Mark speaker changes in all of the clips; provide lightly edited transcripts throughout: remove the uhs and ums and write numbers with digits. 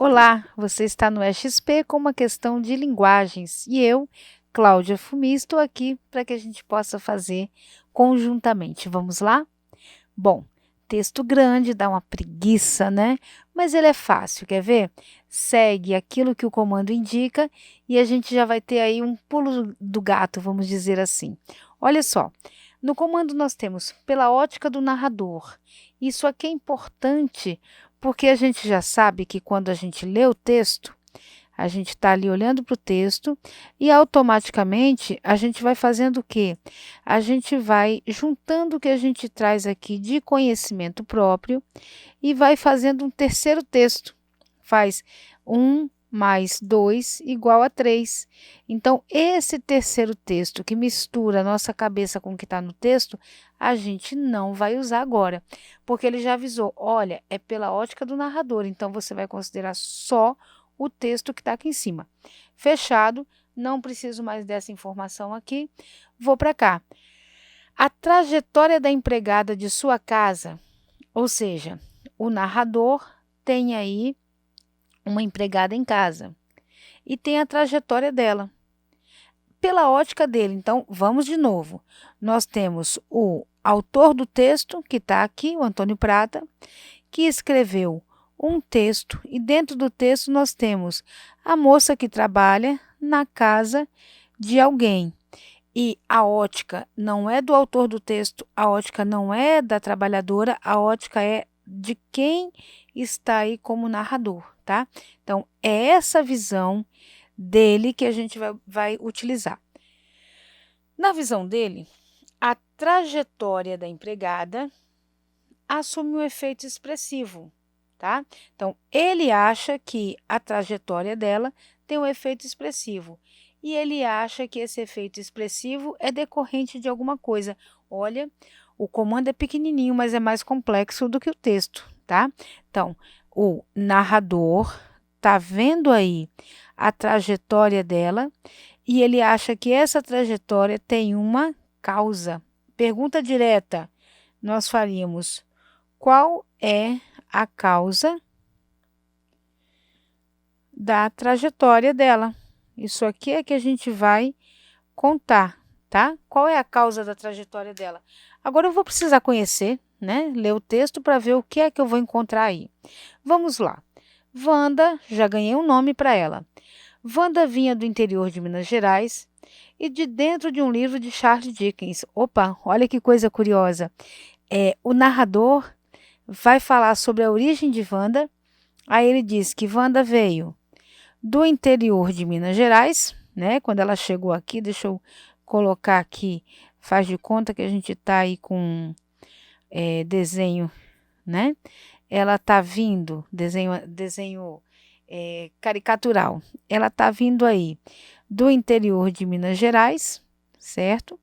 Speaker 1: Olá, você está no EXP com uma questão de linguagens e eu, Cláudia Fumi, estou aqui para que a gente possa fazer conjuntamente. Vamos lá? Bom, texto grande dá uma preguiça, né? Mas ele é fácil, quer ver? Segue aquilo que o comando indica e a gente já vai ter aí um pulo do gato, vamos dizer assim. Olha só, no comando nós temos pela ótica do narrador. Isso aqui é importante porque a gente já sabe que quando a gente lê o texto, a gente está ali olhando para o texto e automaticamente a gente vai fazendo o quê? A gente vai juntando o que a gente traz aqui de conhecimento próprio e vai fazendo um terceiro texto. Faz 1 mais 2 igual a 3. Então, esse terceiro texto que mistura a nossa cabeça com o que está no texto, a gente não vai usar agora, porque ele já avisou, olha, é pela ótica do narrador, então você vai considerar só o texto que está aqui em cima. Fechado, não preciso mais dessa informação aqui, vou para cá. A trajetória da empregada de sua casa, ou seja, o narrador tem aí uma empregada em casa e tem a trajetória dela. Pela ótica dele, então, vamos de novo. Nós temos o autor do texto, que está aqui, o Antônio Prata, que escreveu um texto e dentro do texto nós temos a moça que trabalha na casa de alguém. E a ótica não é do autor do texto, a ótica não é da trabalhadora, a ótica é de quem está aí como narrador, tá? Então, é essa visão dele que a gente vai utilizar. Na visão dele, a trajetória da empregada assume um efeito expressivo, tá? Então, ele acha que a trajetória dela tem um efeito expressivo e ele acha que esse efeito expressivo é decorrente de alguma coisa. Olha, o comando é pequenininho, mas é mais complexo do que o texto, tá? Então, o narrador tá vendo aí a trajetória dela e ele acha que essa trajetória tem uma causa. Pergunta direta, nós faríamos: qual é a causa da trajetória dela? Isso aqui é que a gente vai contar, tá? Qual é a causa da trajetória dela? Agora eu vou precisar conhecer, né? Ler o texto para ver o que é que eu vou encontrar aí. Vamos lá. Wanda, já ganhei um nome para ela. Wanda vinha do interior de Minas Gerais e de dentro de um livro de Charles Dickens. Opa, olha que coisa curiosa. O narrador vai falar sobre a origem de Wanda. Aí ele diz que Wanda veio do interior de Minas Gerais, né? Quando ela chegou aqui, deixa eu colocar aqui, faz de conta que a gente está aí com desenho, né? Ela está vindo, desenho caricatural. Ela está vindo aí do interior de Minas Gerais, certo?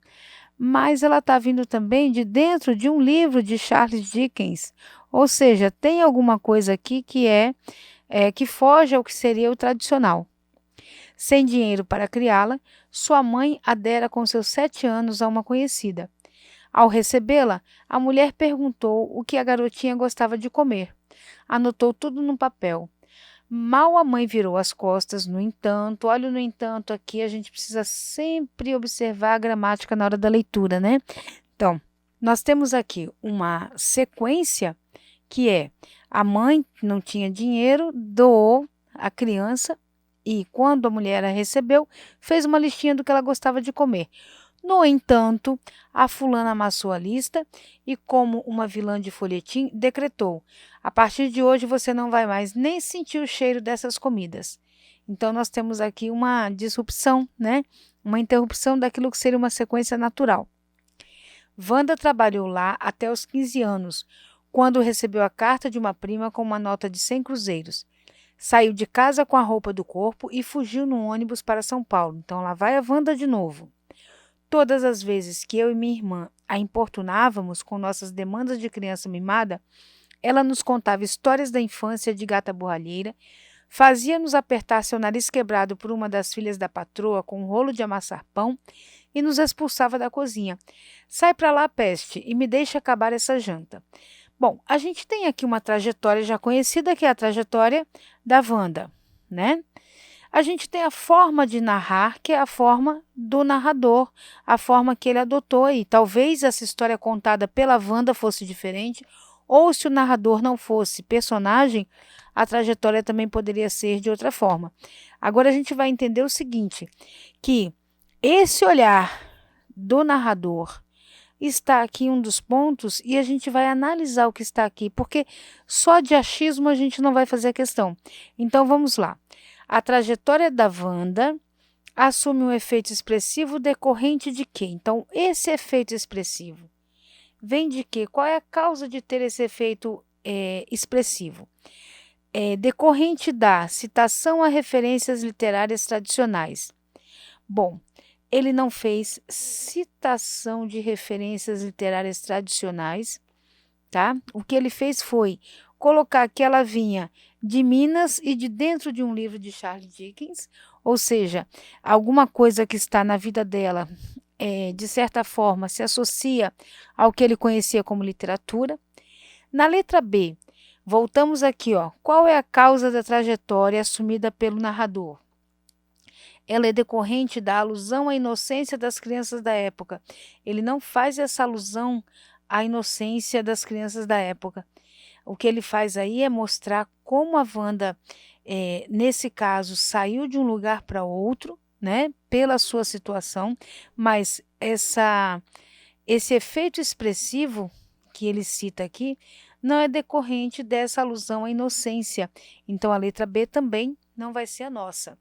Speaker 1: Mas ela está vindo também de dentro de um livro de Charles Dickens, ou seja, tem alguma coisa aqui que que foge ao que seria o tradicional. Sem dinheiro para criá-la, sua mãe adera com seus 7 anos a uma conhecida. Ao recebê-la, a mulher perguntou o que a garotinha gostava de comer. Anotou tudo no papel. Mal a mãe virou as costas, no entanto, olha o no entanto aqui, a gente precisa sempre observar a gramática na hora da leitura, né? Então, nós temos aqui uma sequência que é: a mãe não tinha dinheiro, doou a criança e quando a mulher a recebeu, fez uma listinha do que ela gostava de comer. No entanto, a fulana amassou a lista e, como uma vilã de folhetim, decretou: a partir de hoje você não vai mais nem sentir o cheiro dessas comidas. Então, nós temos aqui uma disrupção, né? Uma interrupção daquilo que seria uma sequência natural. Wanda trabalhou lá até os 15 anos, quando recebeu a carta de uma prima com uma nota de 100 cruzeiros. Saiu de casa com a roupa do corpo e fugiu no ônibus para São Paulo. Então, lá vai a Wanda de novo. Todas as vezes que eu e minha irmã a importunávamos com nossas demandas de criança mimada, ela nos contava histórias da infância de gata borralheira, fazia-nos apertar seu nariz quebrado por uma das filhas da patroa com um rolo de amassar pão e nos expulsava da cozinha. Sai para lá, peste, e me deixe acabar essa janta. Bom, a gente tem aqui uma trajetória já conhecida, que é a trajetória da Wanda, né? A gente tem a forma de narrar, que é a forma do narrador, a forma que ele adotou aí. Talvez essa história contada pela Wanda fosse diferente, ou se o narrador não fosse personagem, a trajetória também poderia ser de outra forma. Agora a gente vai entender o seguinte, que esse olhar do narrador está aqui um dos pontos e a gente vai analisar o que está aqui, porque só de achismo a gente não vai fazer a questão. Então vamos lá. A trajetória da Wanda assume um efeito expressivo decorrente de quê? Então, esse efeito expressivo vem de quê? Qual é a causa de ter esse efeito expressivo? Decorrente da citação a referências literárias tradicionais. Bom, ele não fez citação de referências literárias tradicionais, tá? O que ele fez foi colocar que ela vinha de Minas e de dentro de um livro de Charles Dickens, ou seja, alguma coisa que está na vida dela, de certa forma, se associa ao que ele conhecia como literatura. Na letra B, voltamos aqui, ó. Qual é a causa da trajetória assumida pelo narrador? Ela é decorrente da alusão à inocência das crianças da época. Ele não faz essa alusão à inocência das crianças da época. O que ele faz aí é mostrar como a Wanda, nesse caso, saiu de um lugar para outro, né, pela sua situação, mas esse efeito expressivo que ele cita aqui não é decorrente dessa alusão à inocência. Então, a letra B também não vai ser a nossa.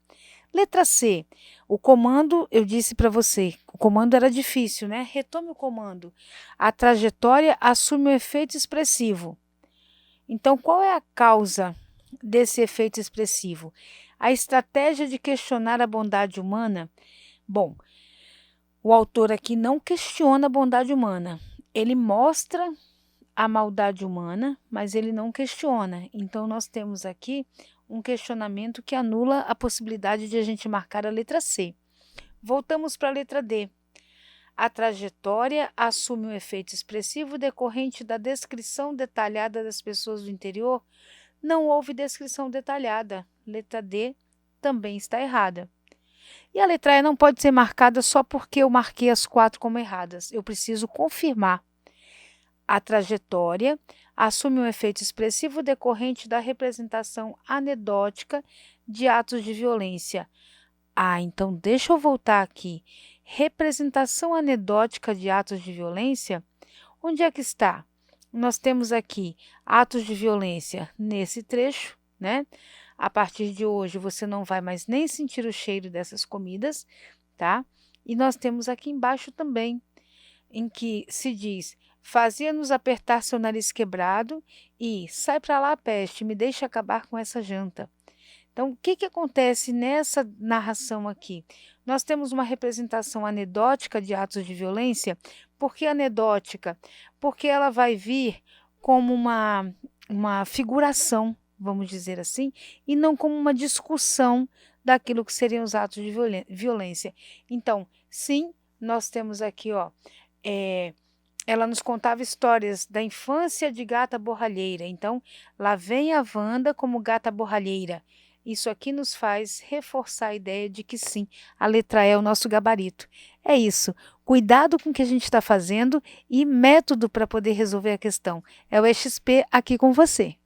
Speaker 1: Letra C, o comando, eu disse para você, o comando era difícil, né? Retome o comando. A trajetória assume o efeito expressivo. Então, qual é a causa desse efeito expressivo? A estratégia de questionar a bondade humana? Bom, o autor aqui não questiona a bondade humana. Ele mostra a maldade humana, mas ele não questiona. Então, nós temos aqui um questionamento que anula a possibilidade de a gente marcar a letra C. Voltamos para a letra D. A trajetória assume um efeito expressivo decorrente da descrição detalhada das pessoas do interior. Não houve descrição detalhada. Letra D também está errada. E a letra E não pode ser marcada só porque eu marquei as 4 como erradas. Eu preciso confirmar. A trajetória assume um efeito expressivo decorrente da representação anedótica de atos de violência. Então deixa eu voltar aqui. Representação anedótica de atos de violência, onde é que está? Nós temos aqui atos de violência nesse trecho, né? A partir de hoje você não vai mais nem sentir o cheiro dessas comidas, tá? E nós temos aqui embaixo também, em que se diz: fazia-nos apertar seu nariz quebrado e sai para lá, peste, me deixa acabar com essa janta. Então, o que acontece nessa narração aqui? Nós temos uma representação anedótica de atos de violência. Por que anedótica? Porque ela vai vir como uma figuração, vamos dizer assim, e não como uma discussão daquilo que seriam os atos de violência. Então, sim, nós temos aqui, ó, ela nos contava histórias da infância de gata borralheira. Então, lá vem a Wanda como gata borralheira. Isso aqui nos faz reforçar a ideia de que sim, a letra E é o nosso gabarito. É isso. Cuidado com o que a gente está fazendo e método para poder resolver a questão. É o EXP aqui com você.